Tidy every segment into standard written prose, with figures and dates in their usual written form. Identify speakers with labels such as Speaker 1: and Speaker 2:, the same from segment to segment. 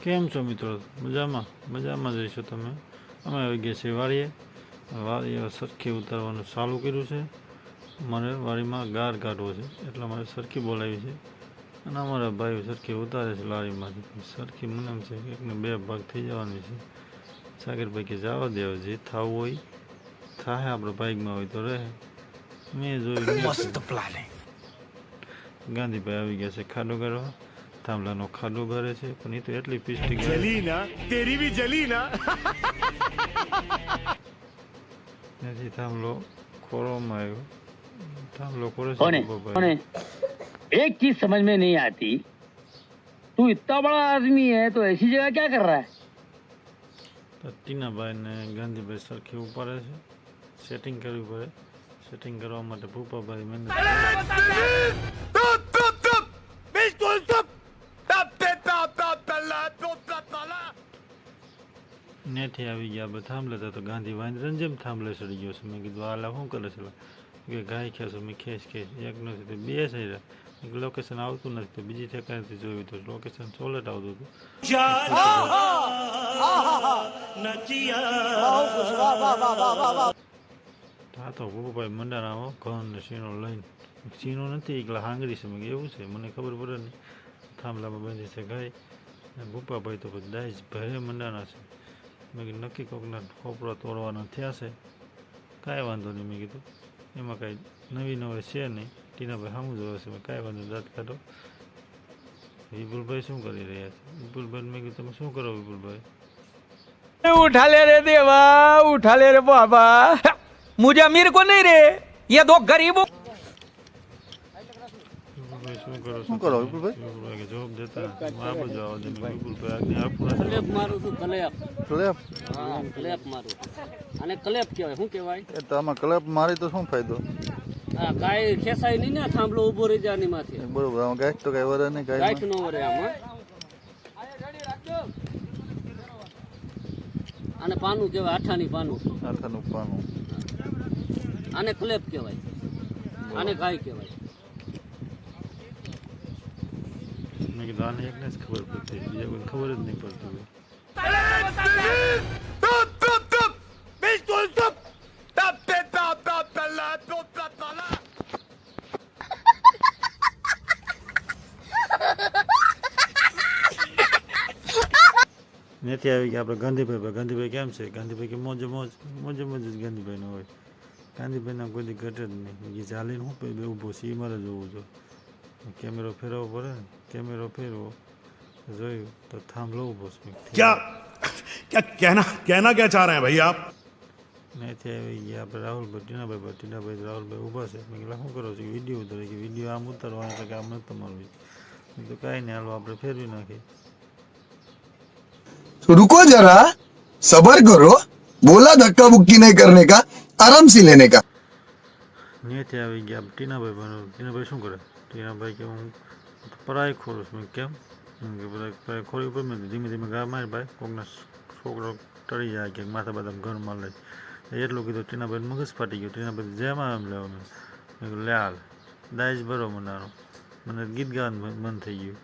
Speaker 1: કેમ છો મિત્રો? મજામાં મજામાં જઈશો તમે? અમે આવી ગયા છીએ વાડીએ સરખી ઉતારવાનું ચાલુ કર્યું છે. મારે વાડીમાં ગાર કાઢવો છે એટલે મારે સરખી બોલાવી છે અને અમારા ભાઈઓ સરખી ઉતારે છે લારીમાંથી. સરખી મને એમ છે કે એકને બે ભાગ થઈ જવાની છે. સાગરભાઈ કે જવા દેવો જે થવું હોય થાય, આપણે બાઇકમાં હોય તો રહે. મેં જોયું મસ્ત પ્લાન. ગાંધીભાઈ આવી ગયા છે ખાડો કરવા, થાંભલાનો ખાડો ભરે છે, પણ એ તો એટલી પીસ્ટી
Speaker 2: જલી ના તેરી ભી જલી ના
Speaker 1: નથી થાંભલો ખોરવામાં આવ્યો. થાંભલો ખોરે
Speaker 3: होने एक चीज समझ में नहीं आती, तू इतना बड़ा आदमी है तो ऐसी जगह क्या कर रहा है?
Speaker 1: ટીનાભાઈ ને ગાંધીભાઈ સરખી ઉપાડે છે. સેટિંગ કરવી પડે. સેટિંગ કરવા માટે ભૂપાભાઈ મહેનત નેથી આવી ગયા. આપણે થાંભલે તો ગાંધી વાંદરાને જેમ થાંભલે ચડી ગયો છે. મેં કીધું આલા શું કરે છે કે ગાય ખેંચો. મેં ખેંચ એક નથી તો બે થઈ રહ્યા. લોકેશન આવતું નથી તો બીજી ઠેકાણેથી જોયું તો લોકેશન સોલેટ આવતું હતું. હા તો ભૂપાભાઈ મંડાણા આવો ઘઉં ને સીણો લઈને. સીણો નથી એકલા હાંગરી છે. મેં એવું છે મને ખબર પડે નહીં. થાંભલામાં બાંધી છે ગાય. ભૂપાભાઈ તો પછી દાઈજ ભરે મંડાણા છે. મેં કીધું નક્કી કોકના ખોપરો તોડવાના થયા છે. કાંઈ વાંધો નહીં. મેં કીધું એમાં કાંઈ નવી નવી છે નહીં. ટીનાભાઈ સામું જોવે છે. મેં કાંઈ વાંધો દાંત કાઢો. વિપુલભાઈ શું કરી રહ્યા છે? વિપુલભાઈ મેં કીધું તમે શું કરો વિપુલભાઈ?
Speaker 4: उठा ले रे देवा, उठा ले रे बाबा, मुझे अमीर को नहीं रे, ये दो गरीबों।
Speaker 1: વિપુલભાઈ શું કરો વિપુલભાઈ? વિપુલભાઈ કે જવાબ દેતા આ બાજુ આવો દે. વિપુલભાઈ આજ્ઞા આપું.
Speaker 5: ક્લેપ મારું છું ક્લેપ.
Speaker 6: ક્લેપ?
Speaker 5: હા ક્લેપ મારું. અને ક્લેપ કહેવાય. શું કહેવાય?
Speaker 6: એ તો આમાં ક્લેપ મારી તો શું ફાયદો?
Speaker 5: હા ગાય ખેસાય નહીં ને, થાંભલો ઉભો રહી જાય ની માથે.
Speaker 6: બરોબર. આમાં ગાય તો કઈ વરે નહીં.
Speaker 5: ગાય નો વરે આમાં. અને પાનું કહેવાય, આઠાની પાનું.
Speaker 6: આઠાનું પાનું.
Speaker 5: આને ક્લેપ કહેવાય. આને ગાય કહેવાય.
Speaker 1: મેં કીધું આને એકને જ ખબર પડતી, બીજા કોઈ ખબર જ નહીં પડતી. નથી આવી ગયા આપણે ગાંધીભાઈ. ગાંધીભાઈ કેમ છે? ગાંધીભાઈ કે મોજે મોજ જ ગાંધીભાઈનો હોય. ગાંધીભાઈના કોઈ દી ઘટે જ નહીં. એ ચાલીને હું બે ઊભો છે એ મારે જોવું જો. કેમેરો ફેરવવો પડે ને. કેમેરો ફેરવો જોયું તો થાંભલો ઊભો છે.
Speaker 2: क्या कहना क्या चाह रहे हैं भाई आप?
Speaker 1: નથી આવી ગયા આપણે રાહુલભાઈ ટીનાભાઈ રાહુલભાઈ ઊભા છે. મેં કીધું શું કરો છો? વિડીયો ઉતારે કે વિડીયો આમ ઉતારવાનો કે આમ નથી તમારું. મેં કીધું કાંઈ નહીં હાલો આપણે ફેરવી નાખીએ.
Speaker 7: रुको जरा सबर करो, बोला धक्का बुक्की नहीं करने का, आराम से लेने का.
Speaker 1: નેથી આવી ગયા ટીનાભાઈ શું કરે? ટીનાભાઈ કે હું પરાય ખોરું છું. મેં કેમ? કે પરાય ખોરી ઉપર મેં ધીમે ધીમે ગા મારી ભાઈ કોકના છોકરો ટળી જાય કે માથા બાથા ઘરમાં લે એટલું કીધું. ટીનાભાઈ મગજ ફાટી ગયું. ટીનાભાઈ જેમાં એમ લેવા મેં કીધું લે હાલ દાઈજ ભરો મનારો. મને ગીત ગાવાનું મન થઈ ગયું.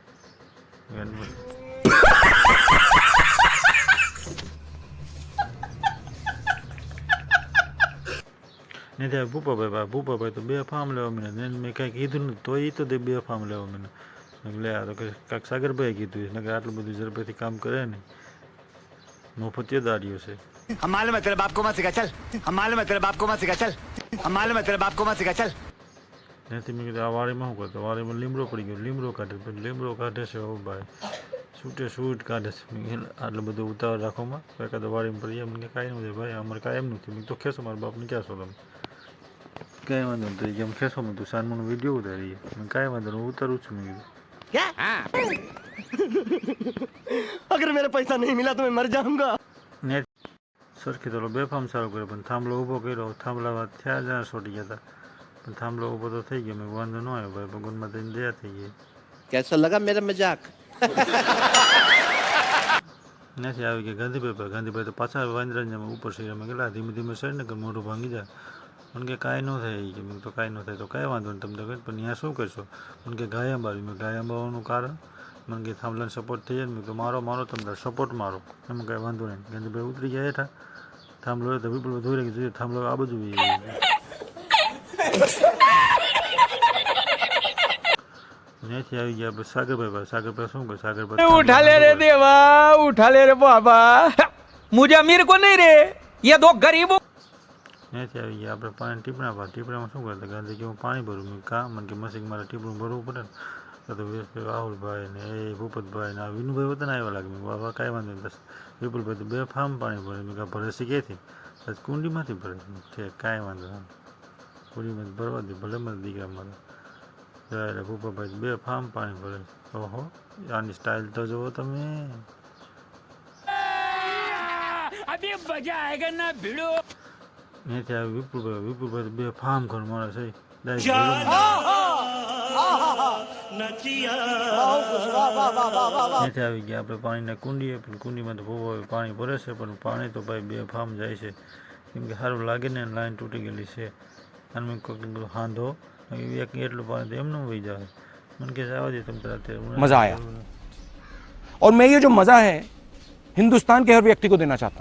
Speaker 1: નથી આવે ભૂપાભાઈ તો બે ફાર્મ લેવા મને. મેં કાંઈ કીધું નથી તો એ તો તે બે ફાર્મ લેવા મને. લે આ તો કાંઈક સાગરભાઈ કીધું છે ને કે આટલું બધું ઝડપેથી કામ કરે ને મફતિયાદારીઓ છે.
Speaker 4: हम मालूम है तेरे बाप को मत सिखा चल, हम मालूम है तेरे बाप को मत सिखा चल, हम मालूम है तेरे बाप को मत सिखा चल.
Speaker 1: નથી મેં કીધું આ વાડીમાં શું કરતો? વાડીમાં લીમડો પડી ગયો. લીમડો કાઢે છે હો ભાઈ. શૂટ કાઢે છે. મેં આટલું બધું ઉતાવળ રાખોમાં એકાદ વાડીમાં પડી જાય. મને કાંઈ નથી ભાઈ, અમારે કાંઈ એમ નથી. મેં તો ખેંચો મારા બાપને ક્યાં છો તમે? કાંઈ વાંધો નથી એમ ખેંચો. મેં તું સાનમાનો વિડીયો ઉતારીએ. મેં કાંઈ વાંધો નહીં ઉતારું છું. મેં કીધું
Speaker 4: अगर मेरे पैसा नहीं मिला तो मैं मर जाऊंगा.
Speaker 1: ને સરખી તો બેફામ સારું કર્યો પણ થાંભલો ઊભો કર્યો. થાંભલામાં થયા જ્યાં છોટી ગયા હતા પણ થાંભલો ઊભો તો થઈ ગયો. મેં વાંધો ન આવ્યો ભાઈ. ભગવાનમાં થઈને દયા થઈ ગઈ.
Speaker 8: कैसा लगा मेरा मजाक?
Speaker 1: નથી આવી ગયા ગાંધીભાઈ તો પાછા વાંદરાને ઉપર છે. મેં કેટલા ધીમે ધીમે સર ને કે મોઢું ભાંગી જાય. મને કે કાંઈ ન થાય કે મેં તો કાંઈ ન થાય તો કાંઈ વાંધો નહીં તમને કહે પણ ત્યાં શું કરશો? મને કે ગાય અંબાવી. મેં ગાય અંબાવાનું કારણ મને કે થાંભલાને સપોર્ટ થઈ જાય ને મેં કીધું મારો મારો તમે તાર સપોર્ટ મારો એમાં કાંઈ વાંધો નહીં ગેંદુભાઈ ઉતરી ગયા હેઠા થાંભલો તો વિપુલ ધોઈ રહી જોઈએ થાંભલો આ બધું ત્યાંથી આવી ગયા આપણે સાગરભાઈ પાસે સાગરભાઈ શું કહે સાગરભાઈ
Speaker 4: उठा ले रे देवा उठा ले रे बाबा मुझे अमीर को नहीं रे ये दो गरीबों
Speaker 1: ત્યાંથી આવી ગયા આપણે પાણી ટીપણા ટીપણામાં શું કરતા ગાંધી કે હું પાણી ભરું મેં કામ મને કે મસીક મારે ટીપણું ભરવું પડે ને તો રાહુલભાઈ ને એ ભૂપતભાઈ ને આ વિનુભાઈ વતન આવ્યા લાગે મેં બાબા કાંઈ વાંધો નહીં બસ વિપુલભાઈ તો 2 ફાર્મ પાણી ભરે મેં કાં ભરે શીખેથી બસ કુંડીમાંથી ભરે છે કાંઈ વાંધો નહીં કુંડીમાંથી ભરવા દે ભલે મને દીકરા મારે એટલે ભૂપાભાઈ 2 ફાર્મ પાણી ભરે ઓહો આની સ્ટાઇલ તો જુઓ તમે
Speaker 4: अभी मजा आएगा ना भिड़ो
Speaker 1: ત્યાંથી આવી વિપુલભાઈ 2 ફાર્મ ઘર મારે છે ત્યાંથી આવી ગયા આપણે પાણીના કુંડીએ પણ કુંડીમાં તો બહુ પાણી ભરે છે પણ પાણી તો ભાઈ 2 ફાર્મ જાય છે કેમ કે સારું લાગે ને લાઈન તૂટી ગયેલી છે અને મેં કોઈ હાંધો એટલું પાણી તો એમનું વહી જાય મને કે જવા દે તમે અત્યારે
Speaker 9: मजा आया और मैं ये जो मजा है हिंदुस्तान के हर व्यक्ति को देना चाहता हूँ